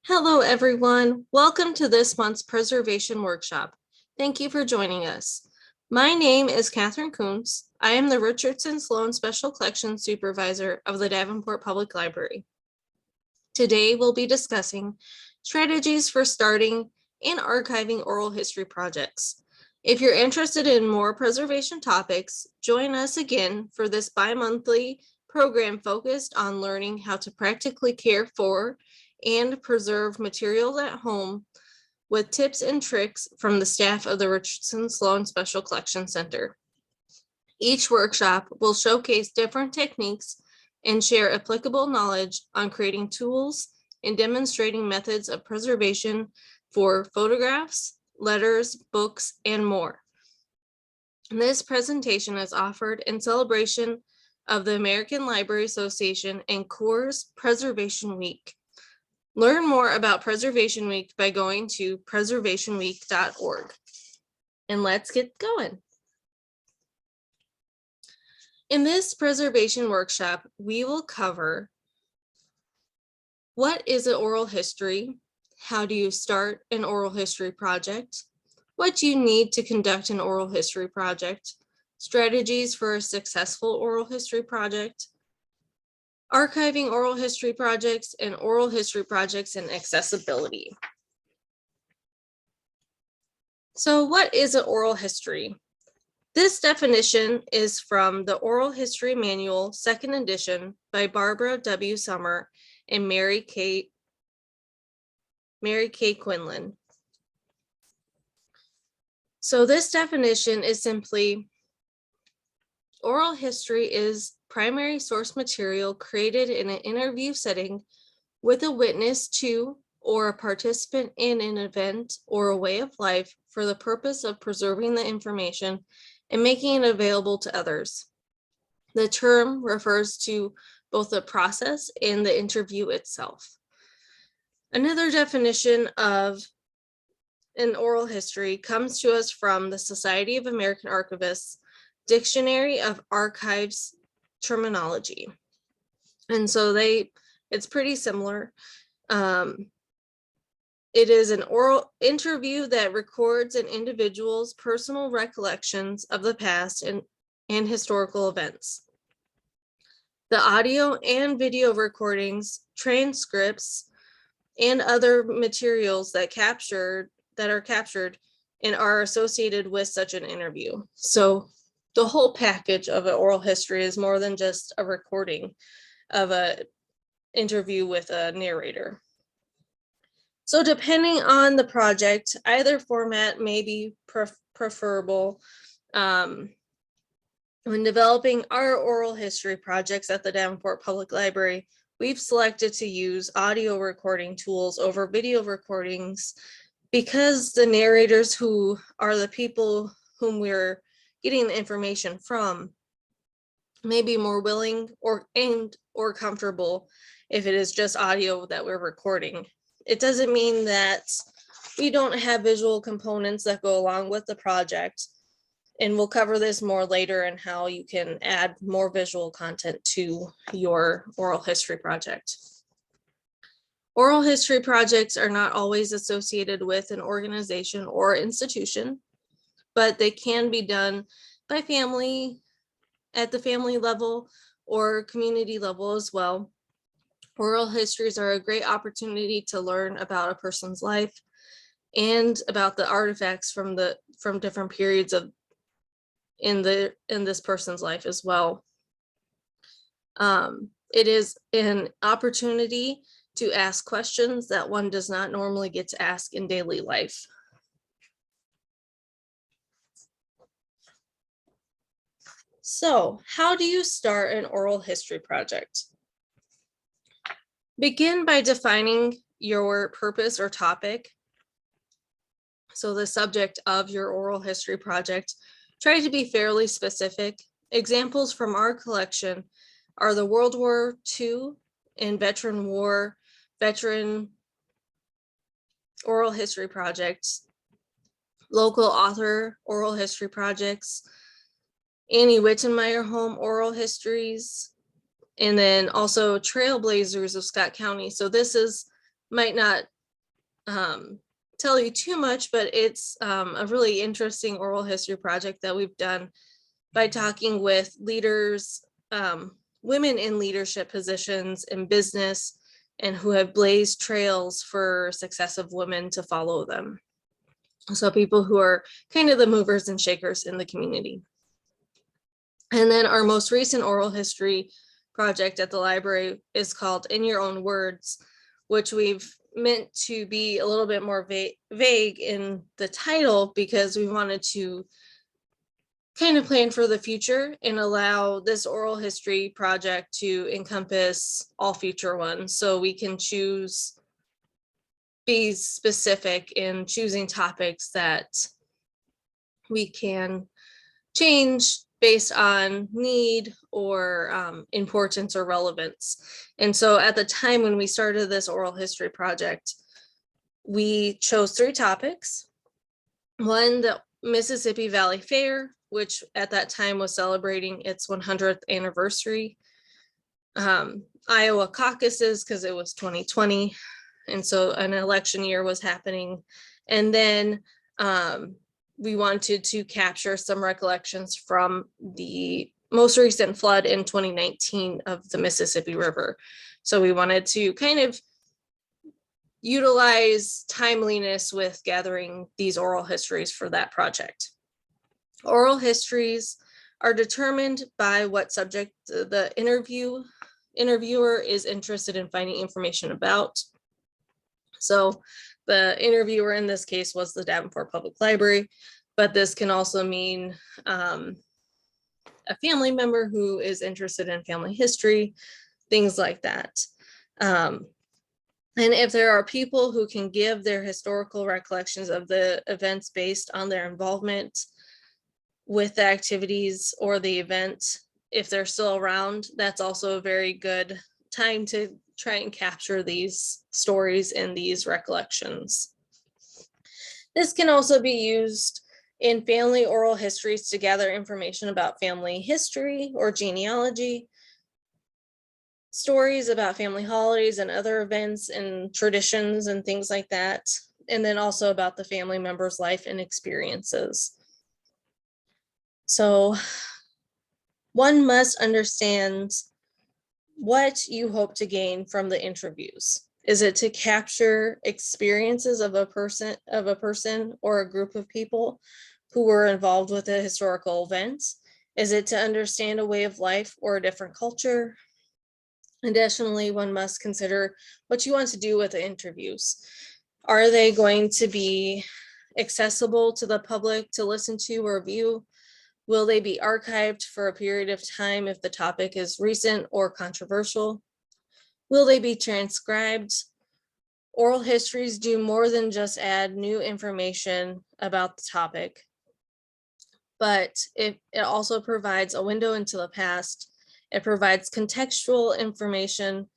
Hello, everyone. Welcome to this month's preservation workshop. Thank you for joining us. My name is Catherine Coons. I am the Richardson-Sloane Special Collections Supervisor of the Davenport Public Library. Today, we'll be discussing strategies for starting and archiving oral history projects. If you're interested in more preservation topics, join us again for this bi-monthly program focused on learning how to practically care for and preserve materials at home with tips and tricks from the staff of the Richardson-Sloane Special Collection Center. Each workshop will showcase different techniques and share applicable knowledge on creating tools and demonstrating methods of preservation for photographs, letters, books, and more. This presentation is offered in celebration of the American Library Association and CORE's Preservation Week. Learn more about Preservation Week by going to preservationweek.org. And let's get going. In this preservation workshop, we will cover what is an oral history, how do you start an oral history project, what you need to conduct an oral history project, strategies for a successful oral history project, archiving oral history projects, and oral history projects and accessibility. So what is an oral history? This definition is from the Oral History Manual, 2nd edition by Barbara W. Summer and Mary K. Quinlan. So this definition is simply, oral history is primary source material created in an interview setting with a witness to or a participant in an event or a way of life for the purpose of preserving the information and making it available to others. The term refers to both the process and the interview itself. Another definition of an oral history comes to us from the Society of American Archivists Dictionary of Archives terminology. And so it's pretty similar. It is an oral interview that records an individual's personal recollections of the past and historical events. The audio and video recordings, transcripts, and other materials that are captured and are associated with such an interview. So the whole package of an oral history is more than just a recording of an interview with a narrator. So depending on the project, either format may be preferable. When developing our oral history projects at the Davenport Public Library, we've selected to use audio recording tools over video recordings because the narrators, who are the people whom we're getting the information from, may be more willing or comfortable if it is just audio that we're recording. It doesn't mean that we don't have visual components that go along with the project, and we'll cover this more later and how you can add more visual content to your oral history project. Oral history projects are not always associated with an organization or institution, but they can be done by family, at the family level or community level as well. Oral histories are a great opportunity to learn about a person's life and about the artifacts from different periods in this person's life as well. It is an opportunity to ask questions that one does not normally get to ask in daily life. So, how do you start an oral history project? Begin by defining your purpose or topic. So the subject of your oral history project. Try to be fairly specific. Examples from our collection are the World War II and veteran oral history projects, local author oral history projects, Annie Wittenmeyer home oral histories, and then also Trailblazers of Scott County. So this might not tell you too much, but it's a really interesting oral history project that we've done by talking with leaders, women in leadership positions in business, and who have blazed trails for successive women to follow them. So people who are kind of the movers and shakers in the community. And then our most recent oral history project at the library is called In Your Own Words, which we've meant to be a little bit more vague in the title because we wanted to kind of plan for the future and allow this oral history project to encompass all future ones. So we can be specific in choosing topics that we can change based on need or importance or relevance. And so at the time when we started this oral history project, we chose 3 topics. One, the Mississippi Valley Fair, which at that time was celebrating its 100th anniversary. Iowa caucuses, because it was 2020. And so an election year was happening. And then we wanted to capture some recollections from the most recent flood in 2019 of the Mississippi River. So we wanted to kind of utilize timeliness with gathering these oral histories for that project. Oral histories are determined by what subject the interviewer is interested in finding information about. So the interviewer in this case was the Davenport Public Library, but this can also mean a family member who is interested in family history, things like that. And if there are people who can give their historical recollections of the events based on their involvement with the activities or the event, if they're still around, that's also a very good time to try and capture these stories and these recollections. This can also be used in family oral histories to gather information about family history or genealogy, stories about family holidays and other events and traditions and things like that, and then also about the family member's life and experiences. So one must understand what you hope to gain from the interviews. Is it to capture experiences of a person or a group of people who were involved with a historical event? Is it to understand a way of life or a different culture? Additionally, one must consider what you want to do with the interviews. Are they going to be accessible to the public to listen to or view? Will they be archived for a period of time if the topic is recent or controversial? Will they be transcribed? Oral histories do more than just add new information about the topic, but it also provides a window into the past. It provides contextual information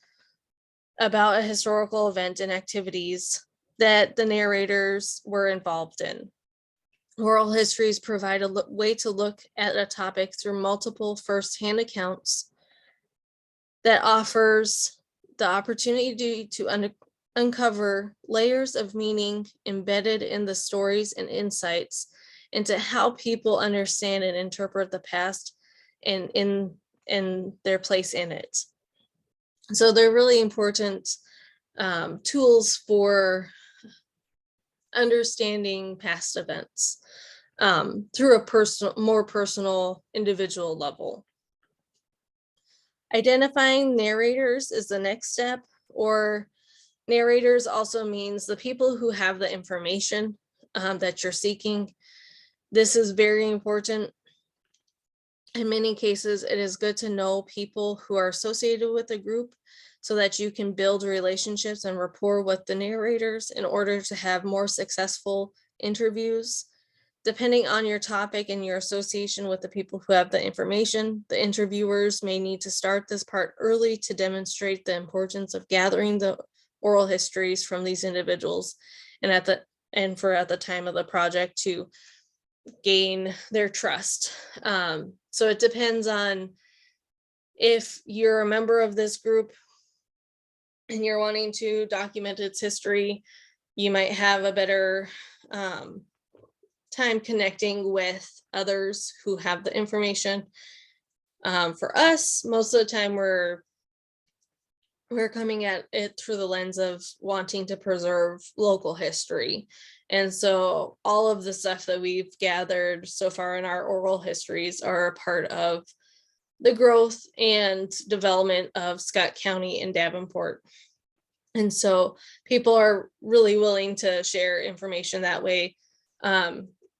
about a historical event and activities that the narrators were involved in. Oral histories provide a way to look at a topic through multiple firsthand accounts that offers the opportunity to uncover layers of meaning embedded in the stories and insights into how people understand and interpret the past and in their place in it. So they're really important tools for understanding past events through a more personal, individual level. Identifying narrators is the next step, or narrators also means the people who have the information that you're seeking. This is very important. In many cases, it is good to know people who are associated with a group so that you can build relationships and rapport with the narrators in order to have more successful interviews. Depending on your topic and your association with the people who have the information, the interviewers may need to start this part early to demonstrate the importance of gathering the oral histories from these individuals and at the time of the project to gain their trust. So it depends on if you're a member of this group and you're wanting to document its history, you might have a better time connecting with others who have the information. For us, most of the time we're coming at it through the lens of wanting to preserve local history. And so all of the stuff that we've gathered so far in our oral histories are a part of the growth and development of Scott County and Davenport. And so people are really willing to share information that way.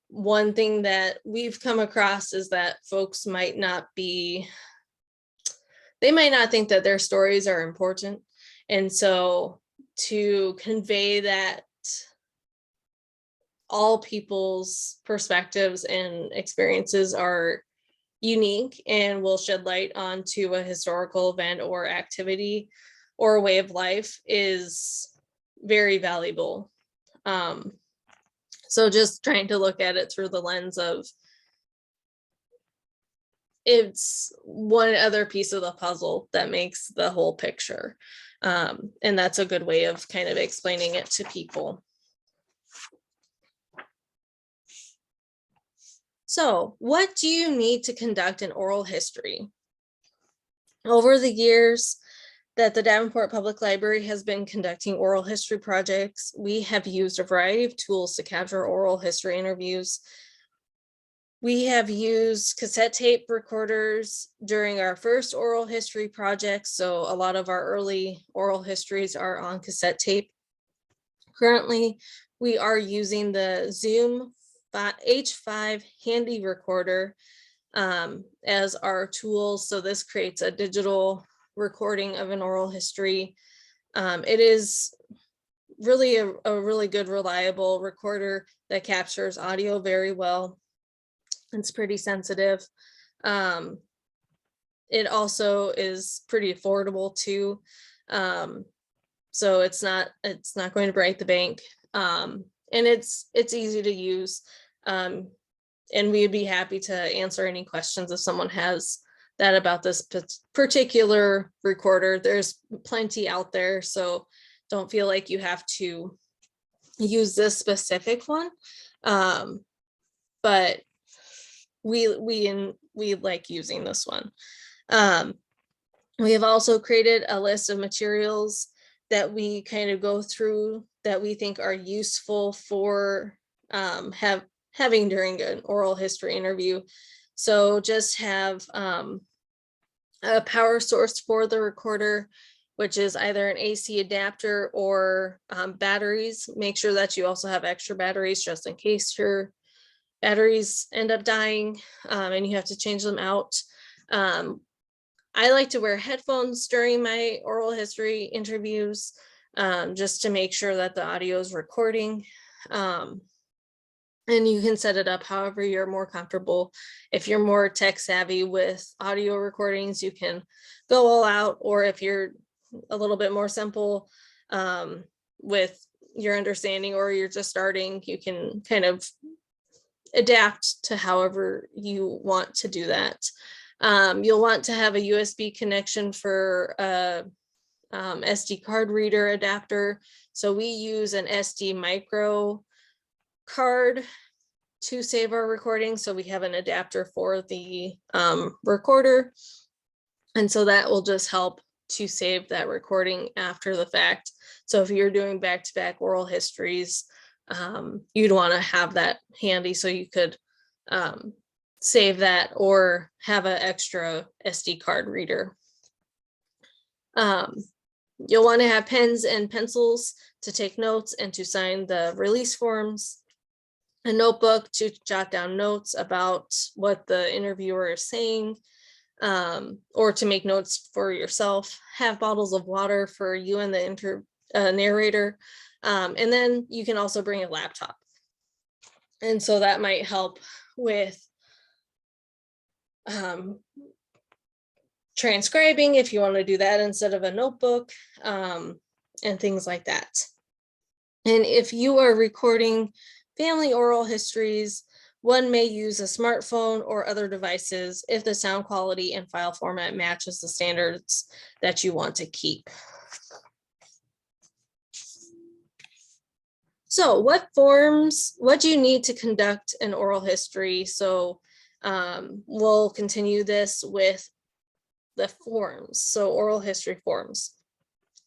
One thing that we've come across is that folks might not think that their stories are important. And so to convey that all people's perspectives and experiences are unique and will shed light onto a historical event or activity or a way of life is very valuable. So just trying to look at it through the lens of it's one other piece of the puzzle that makes the whole picture. And that's a good way of kind of explaining it to people. So what do you need to conduct an oral history? Over the years that the Davenport Public Library has been conducting oral history projects, we have used a variety of tools to capture oral history interviews. We have used cassette tape recorders during our first oral history project, so a lot of our early oral histories are on cassette tape. Currently, we are using the Zoom H5 handy recorder as our tool. So this creates a digital recording of an oral history. It is really a really good, reliable recorder that captures audio very well. It's pretty sensitive. It also is pretty affordable too. So it's not going to break the bank. And it's easy to use. And we'd be happy to answer any questions if someone has that about this particular recorder. There's plenty out there, so don't feel like you have to use this specific one. But we like using this one. We have also created a list of materials that we kind of go through that we think are useful for having during an oral history interview. So just have a power source for the recorder, which is either an AC adapter or batteries. Make sure that you also have extra batteries just in case your batteries end up dying and you have to change them out. I like to wear headphones during my oral history interviews just to make sure that the audio is recording. And you can set it up however you're more comfortable. If you're more tech savvy with audio recordings, you can go all out, or if you're a little bit more simple with your understanding, or you're just starting, you can kind of adapt to however you want to do that. You'll want to have a USB connection for a SD card reader adapter. So we use an SD micro card to save our recording. So we have an adapter for the recorder. And so that will just help to save that recording after the fact. So if you're doing back-to-back oral histories, you'd want to have that handy so you could save that or have an extra SD card reader. You'll want to have pens and pencils to take notes and to sign the release forms, a notebook to jot down notes about what the interviewer is saying, or to make notes for yourself, have bottles of water for you and the narrator. And then you can also bring a laptop. And so that might help with transcribing if you want to do that instead of a notebook, and things like that. And if you are recording family oral histories, one may use a smartphone or other devices if the sound quality and file format matches the standards that you want to keep. So what do you need to conduct an oral history? So we'll continue this with the forms, so oral history forms.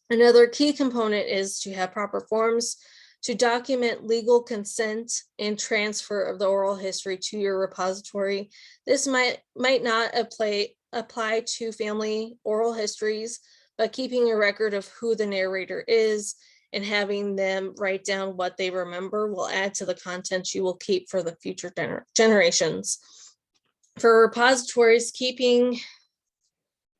Another key component is to have proper forms to document legal consent and transfer of the oral history to your repository. This might not apply to family oral histories, but keeping a record of who the narrator is and having them write down what they remember will add to the content you will keep for the future generations. For repositories, keeping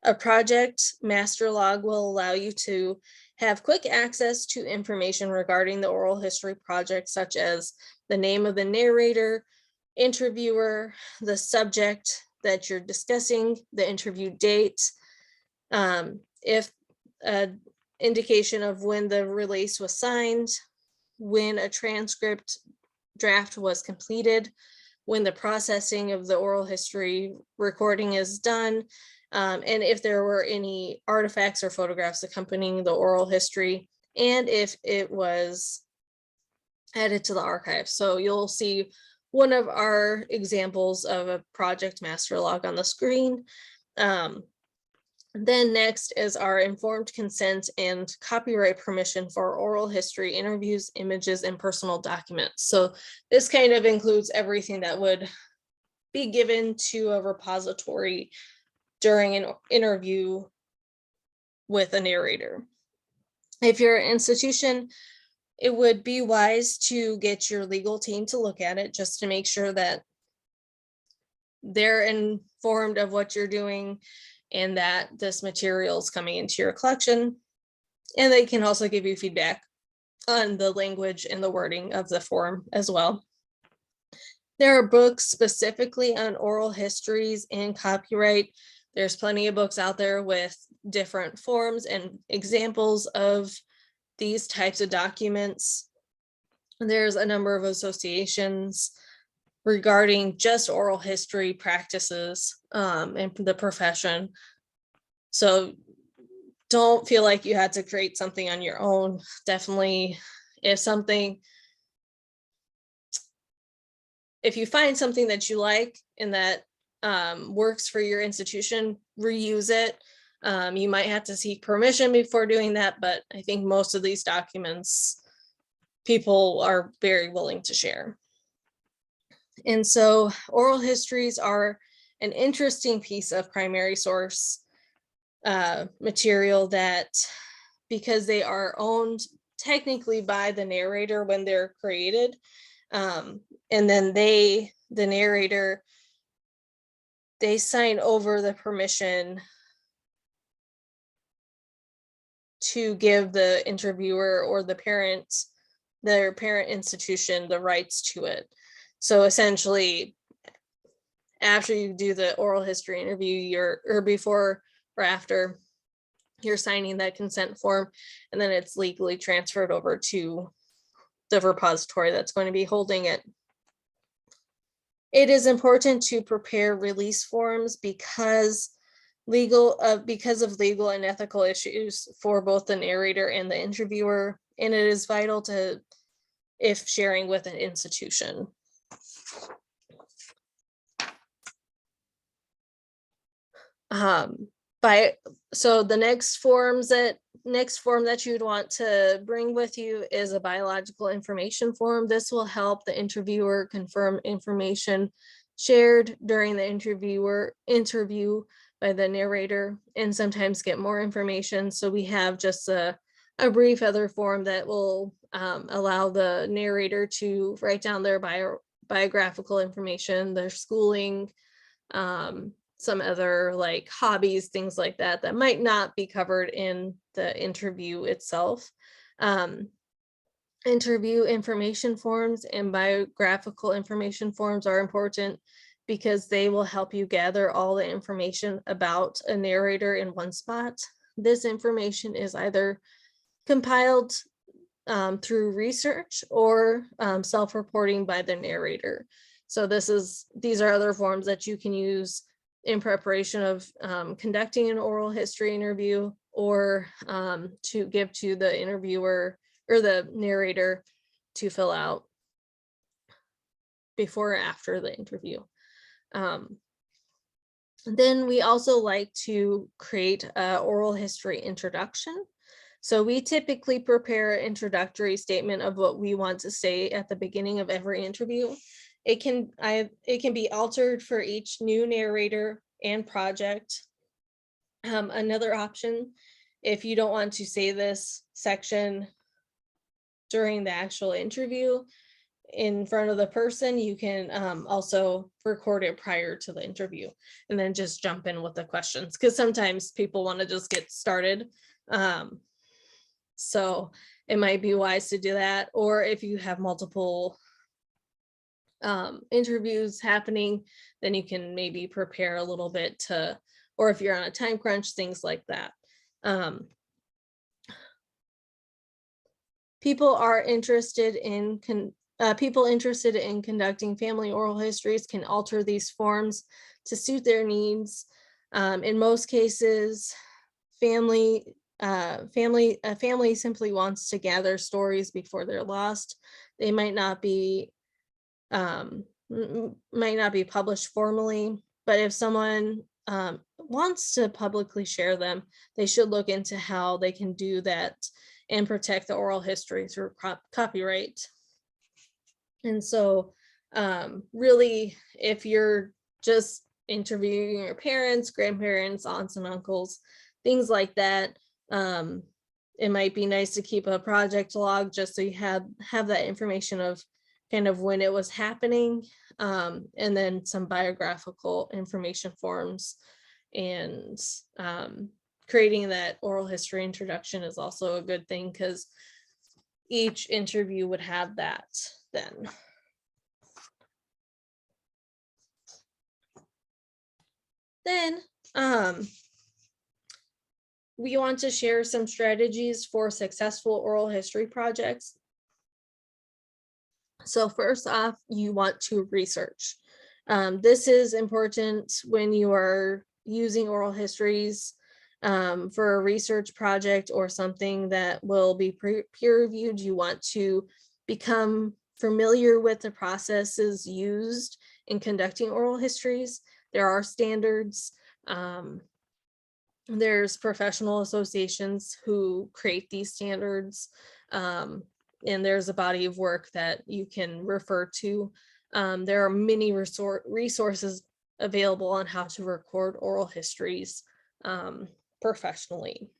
a project master log will allow you to have quick access to information regarding the oral history project, such as the name of the narrator, interviewer, the subject that you're discussing, the interview date, if an indication of when the release was signed, when a transcript draft was completed, when the processing of the oral history recording is done, and if there were any artifacts or photographs accompanying the oral history, and if it was added to the archive. So you'll see one of our examples of a project master log on the screen. Then next is our informed consent and copyright permission for oral history interviews, images, and personal documents. So this kind of includes everything that would be given to a repository during an interview with a narrator. If you're an institution, it would be wise to get your legal team to look at it just to make sure that they're informed of what you're doing and that this material is coming into your collection. And they can also give you feedback on the language and the wording of the form as well. There are books specifically on oral histories and copyright. There's plenty of books out there with different forms and examples of these types of documents. There's a number of associations regarding just oral history practices and the profession. So don't feel like you had to create something on your own. Definitely, if you find something that you like and that works for your institution, reuse it. You might have to seek permission before doing that, but I think most of these documents people are very willing to share. And so oral histories are an interesting piece of primary source material that, because they are owned technically by the narrator when they're created, and then the narrator, they sign over the permission to give the interviewer or their parent institution the rights to it. So essentially, after you do the oral history interview, or before or after, you're signing that consent form, and then it's legally transferred over to the repository that's going to be holding it. It is important to prepare release forms because of legal and ethical issues for both the narrator and the interviewer, and it is vital if sharing with an institution. So the next form that you'd want to bring with you is a biological information form. This will help the interviewer confirm information shared during the interview by the narrator, and sometimes get more information. So we have just a brief other form that will allow the narrator to write down their biographical information, their schooling, some other like hobbies, things like that might not be covered in the interview itself. Interview information forms and biographical information forms are important because they will help you gather all the information about a narrator in one spot. This information is either compiled through research or self-reporting by the narrator. So these are other forms that you can use in preparation of conducting an oral history interview, or to give to the interviewer or the narrator to fill out before or after the interview. Then we also like to create an oral history introduction. So we typically prepare an introductory statement of what we want to say at the beginning of every interview. It can be altered for each new narrator and project. Another option, if you don't want to say this section during the actual interview in front of the person, you can also record it prior to the interview and then just jump in with the questions, because sometimes people want to just get started. So it might be wise to do that. Or if you have multiple interviews happening, then you can maybe prepare a little bit to, or if you're on a time crunch, things like that. People interested in conducting family oral histories can alter these forms to suit their needs. In most cases, a family simply wants to gather stories before they're lost. They might not be published formally, but if someone wants to publicly share them, they should look into how they can do that and protect the oral history through copyright. And so really, if you're just interviewing your parents, grandparents, aunts and uncles, things like that, it might be nice to keep a project log just so you have that information of kind of when it was happening, and then some biographical information forms. And creating that oral history introduction is also a good thing, because each interview would have that then. Then we want to share some strategies for successful oral history projects. So first off, you want to research. This is important when you are using oral histories for a research project or something that will be peer reviewed. You want to become familiar with the processes used in conducting oral histories. There are standards. There's professional associations who create these standards. And there's a body of work that you can refer to. There are many resources available on how to record oral histories professionally.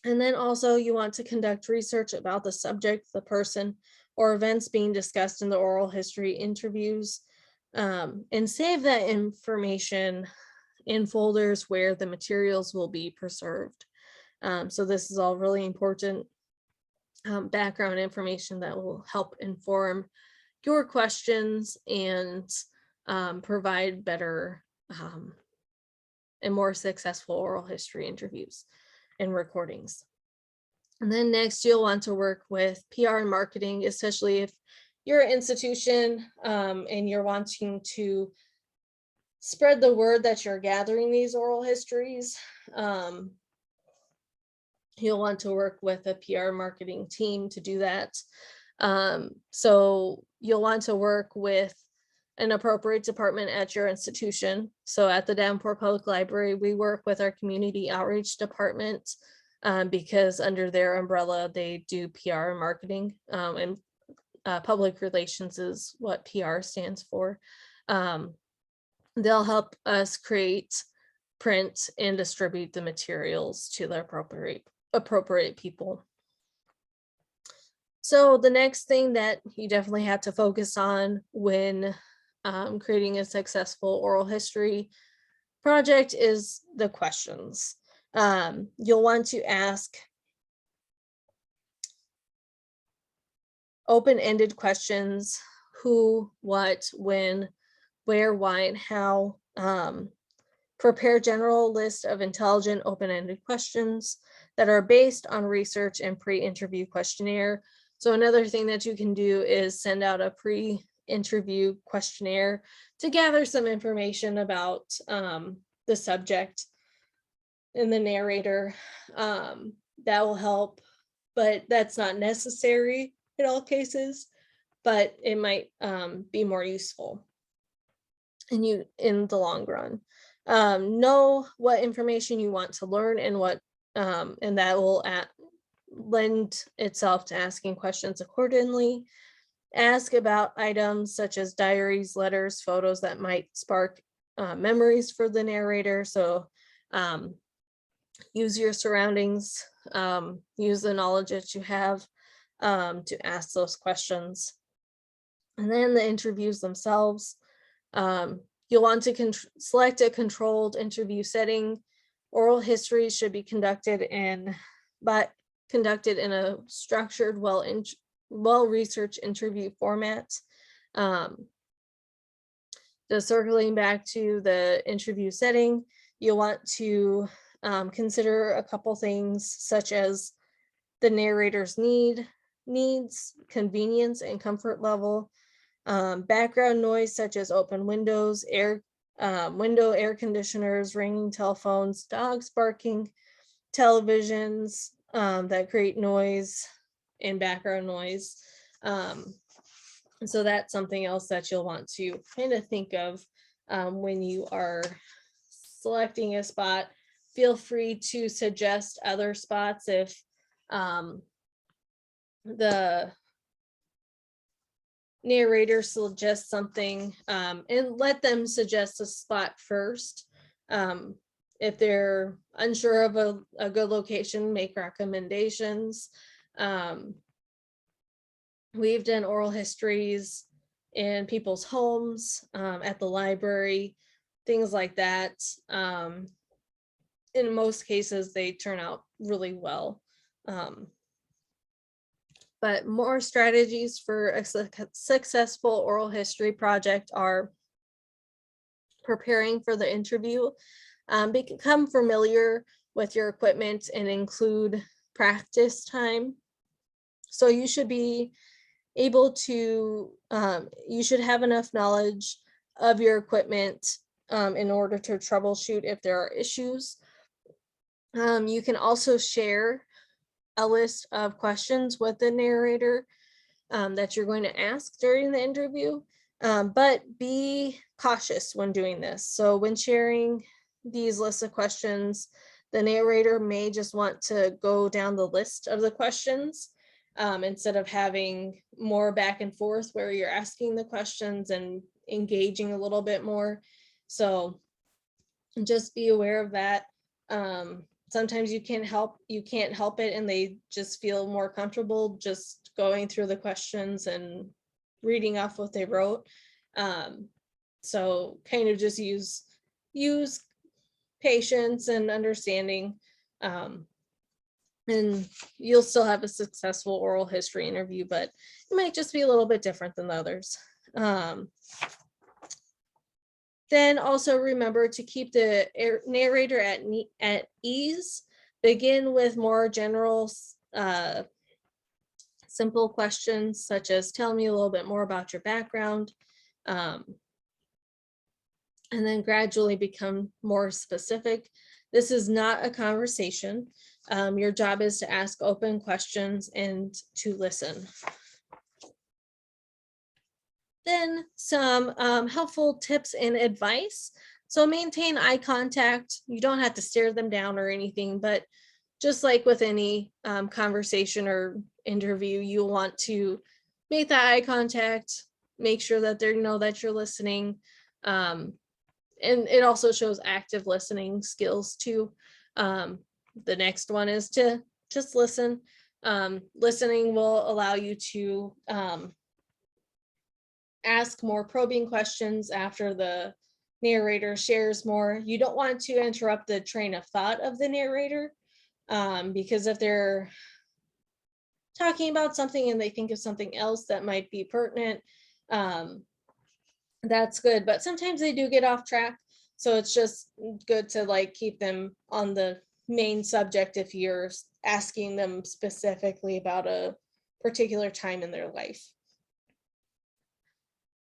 And then also you want to conduct research about the subject, the person, or events being discussed in the oral history interviews, and save that information in folders where the materials will be preserved. So this is all really important background information that will help inform your questions and provide better and more successful oral history interviews and recordings. And then next, you'll want to work with PR and marketing, especially if you're an institution and you're wanting to spread the word that you're gathering these oral histories. You'll want to work with a PR marketing team to do that. So you'll want to work with an appropriate department at your institution. So at the Davenport Public Library, we work with our community outreach department because under their umbrella, they do PR and marketing, and public relations is what PR stands for. They'll help us create, print, and distribute the materials to the appropriate people. So the next thing that you definitely have to focus on when creating a successful oral history project is the questions. You'll want to ask open-ended questions: who, what, when, where, why, and how. Prepare general list of intelligent open-ended questions that are based on research and pre-interview questionnaire. So another thing that you can do is send out a pre-interview questionnaire to gather some information about the subject and the narrator. That will help, but that's not necessary. in all cases, but it might be more useful in the long run. Know what information you want to learn and and that will lend itself to asking questions accordingly. Ask about items such as diaries, letters, photos that might spark memories for the narrator. So use your surroundings, use the knowledge that you have to ask those questions. And then the interviews themselves. You'll want to select a controlled interview setting. Oral history should be conducted in a structured, well-researched interview format. Just circling back to the interview setting, you'll want to consider a couple things such as the narrator's needs, convenience and comfort level, background noise such as open windows, air conditioners, ringing telephones, dogs barking, televisions that create noise and background noise. So that's something else that you'll want to kind of think of when you are selecting a spot. Feel free to suggest other spots if the narrator suggests something, and let them suggest a spot first. If they're unsure of a good location, make recommendations. We've done oral histories in people's homes, at the library, things like that. In most cases, they turn out really well. But more strategies for a successful oral history project are preparing for the interview. Become familiar with your equipment and include practice time. So you should be able to, you should have enough knowledge of your equipment in order to troubleshoot if there are issues. You can also share a list of questions with the narrator that you're going to ask during the interview, but be cautious when doing this. So when sharing these lists of questions, the narrator may just want to go down the list of the questions instead of having more back and forth where you're asking the questions and engaging a little bit more. So just be aware of that. Sometimes you can't help it, and they just feel more comfortable just going through the questions and reading off what they wrote. So kind of just use patience and understanding, and you'll still have a successful oral history interview, but it might just be a little bit different than the others. Then also remember to keep the narrator at ease. Begin with more general, simple questions such as, tell me a little bit more about your background. And then gradually become more specific. This is not a conversation. Your job is to ask open questions and to listen. Then some helpful tips and advice. So maintain eye contact. You don't have to stare them down or anything, but just like with any conversation or interview, you'll want to make that eye contact, make sure that they know that you're listening. And it also shows active listening skills too. The next one is to just listen. Listening will allow you to ask more probing questions after the narrator shares more. You don't want to interrupt the train of thought of the narrator, because if they're talking about something and they think of something else that might be pertinent, that's good. But sometimes they do get off track. So it's just good to like keep them on the main subject if you're asking them specifically about a particular time in their life.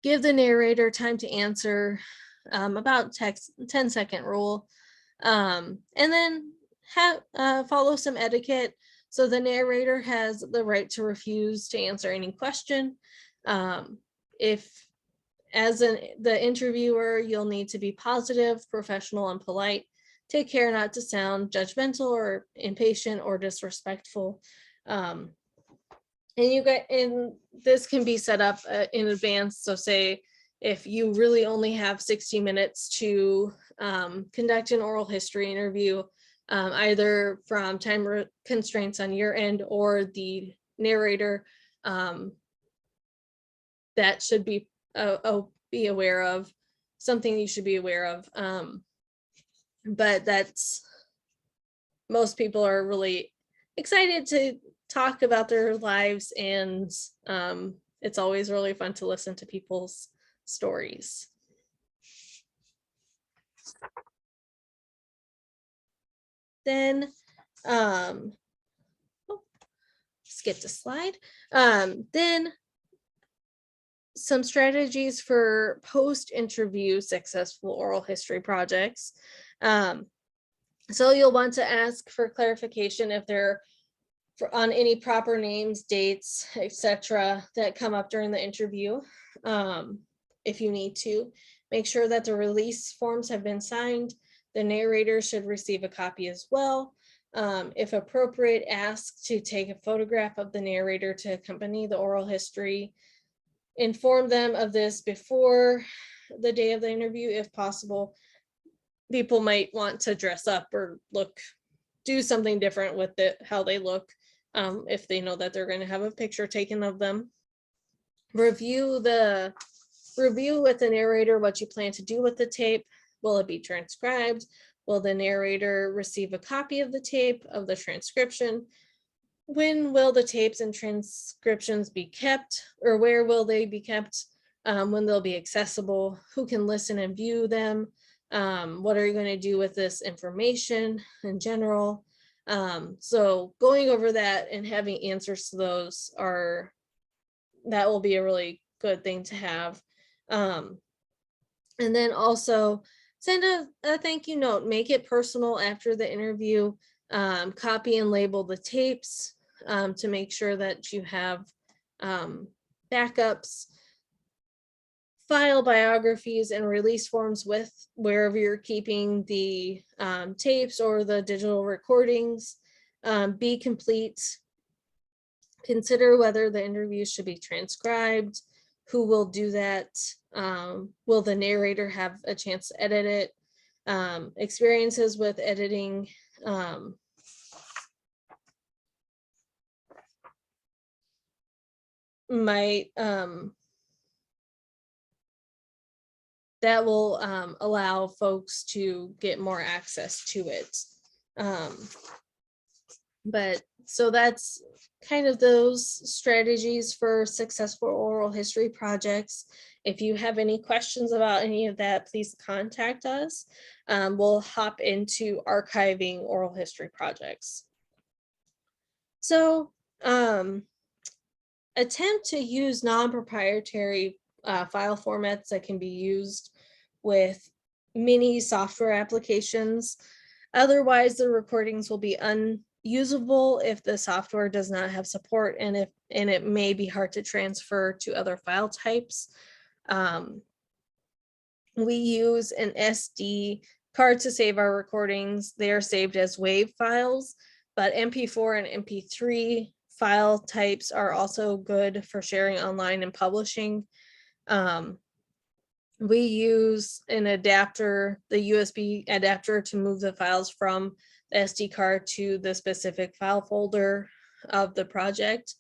Give the narrator time to answer, about 10-second rule, and then follow some etiquette. So the narrator has the right to refuse to answer any question. If as the interviewer, you'll need to be positive, professional, and polite. Take care not to sound judgmental or impatient or disrespectful. And this can be set up in advance. So say if you really only have 60 minutes to conduct an oral history interview, either from time constraints on your end or the narrator, that should be aware of, something you should be aware of. But most people are really excited to talk about their lives, and it's always really fun to listen to people's stories. Then, skipped a slide. Then some strategies for post-interview successful oral history projects. So you'll want to ask for clarification if they're on any proper names, dates, etc. that come up during the interview. If you need to, make sure that the release forms have been signed. The narrator should receive a copy as well. If appropriate, ask to take a photograph of the narrator to accompany the oral history. Inform them of this before the day of the interview, if possible. People might want to dress up or do something different with how they look, if they know that they're going to have a picture taken of them. Review with the narrator what you plan to do with the tape. Will it be transcribed? Will the narrator receive a copy of the tape, of the transcription? When will the tapes and transcriptions be kept, or where will they be kept? When they'll be accessible? Who can listen and view them? What are you going to do with this information in general? So going over that and having answers to those that will be a really good thing to have. And then also send a thank you note, make it personal after the interview. Copy and label the tapes to make sure that you have backups. File biographies and release forms with wherever you're keeping the tapes or the digital recordings. Be complete. Consider whether the interview should be transcribed. Who will do that? Will the narrator have a chance to edit it? Experiences with editing. That will allow folks to get more access to it. But so that's kind of those strategies for successful oral history projects. If you have any questions about any of that, please contact us. We'll hop into archiving oral history projects. So attempt to use non-proprietary file formats that can be used with many software applications. Otherwise, the recordings will be unusable if the software does not have support, and it may be hard to transfer to other file types. We use an SD card to save our recordings. They are saved as WAV files, but MP4 and MP3 file types are also good for sharing online and publishing. We use an adapter, the USB adapter, to move the files from the SD card to the specific file folder of the project.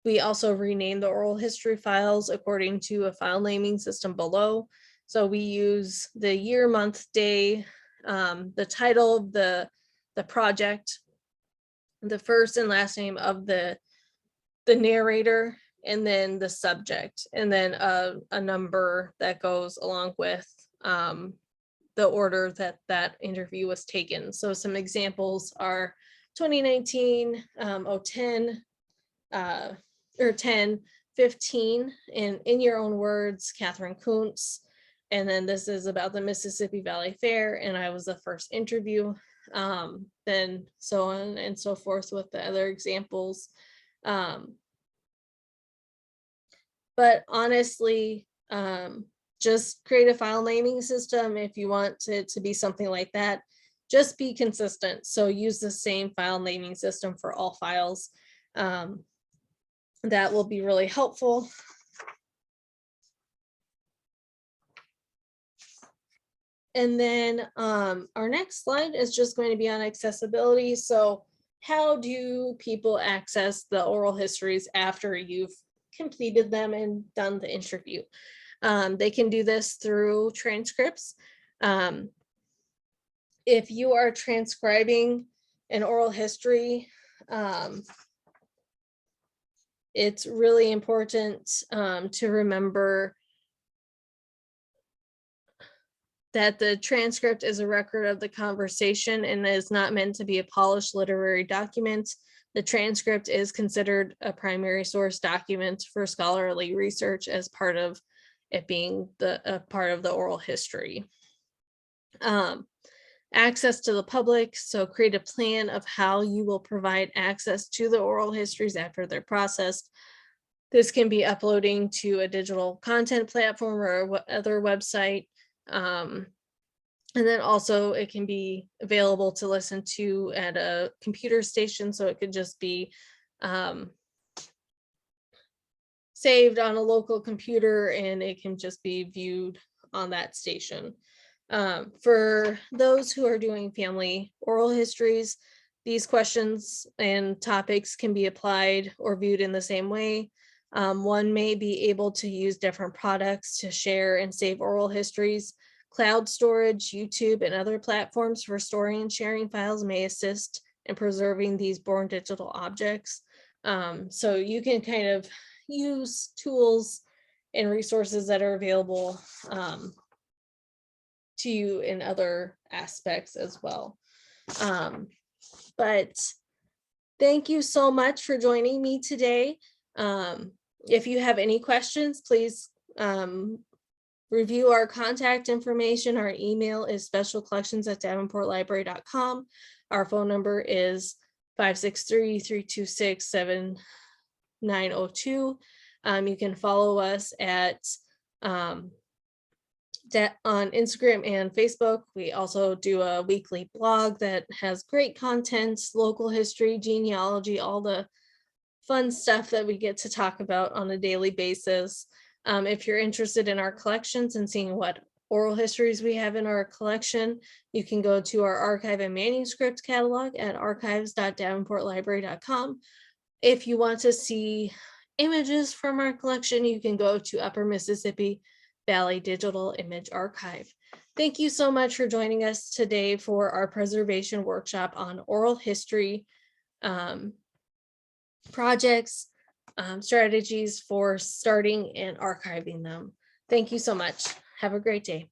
We also rename the oral history files according to a file naming system below. So we use the year, month, day, the title of the project, the first and last name of the narrator, and then the subject, and then a number that goes along with the order that interview was taken. So some examples are 2019, 010, or 10, 15, and in your own words, Catherine Kuntz. And then this is about the Mississippi Valley Fair, and I was the first interview. then so on and so forth with the other examples. But honestly, just create a file naming system if you want it to be something like that. Just be consistent. So use the same file naming system for all files. That will be really helpful. And then our next slide is just going to be on accessibility. So how do people access the oral histories after you've completed them and done the interview? They can do this through transcripts. If you are transcribing an oral history, it's really important to remember that the transcript is a record of the conversation and is not meant to be a polished literary document. The transcript is considered a primary source document for scholarly research as part of it being a part of the oral history. Access to the public, so create a plan of how you will provide access to the oral histories after they're processed. This can be uploading to a digital content platform or other website. And then also it can be available to listen to at a computer station. So it could just be saved on a local computer and it can just be viewed on that station. For those who are doing family oral histories, these questions and topics can be applied or viewed in the same way. One may be able to use different products to share and save oral histories. Cloud storage, YouTube, and other platforms for storing and sharing files may assist in preserving these born digital objects. So you can kind of use tools and resources that are available to you in other aspects as well. But thank you so much for joining me today. If you have any questions, please review our contact information. Our email is specialcollections@davenportlibrary.com. Our phone number is 563-326-7902. You can follow us at on Instagram and Facebook. We also do a weekly blog that has great content, local history, genealogy, all the fun stuff that we get to talk about on a daily basis. If you're interested in our collections and seeing what oral histories we have in our collection, you can go to our archive and manuscript catalog at archives.davenportlibrary.com. If you want to see images from our collection, you can go to Upper Mississippi Valley Digital Image Archive. Thank you so much for joining us today for our preservation workshop on oral history projects, strategies for starting and archiving them. Thank you so much. Have a great day.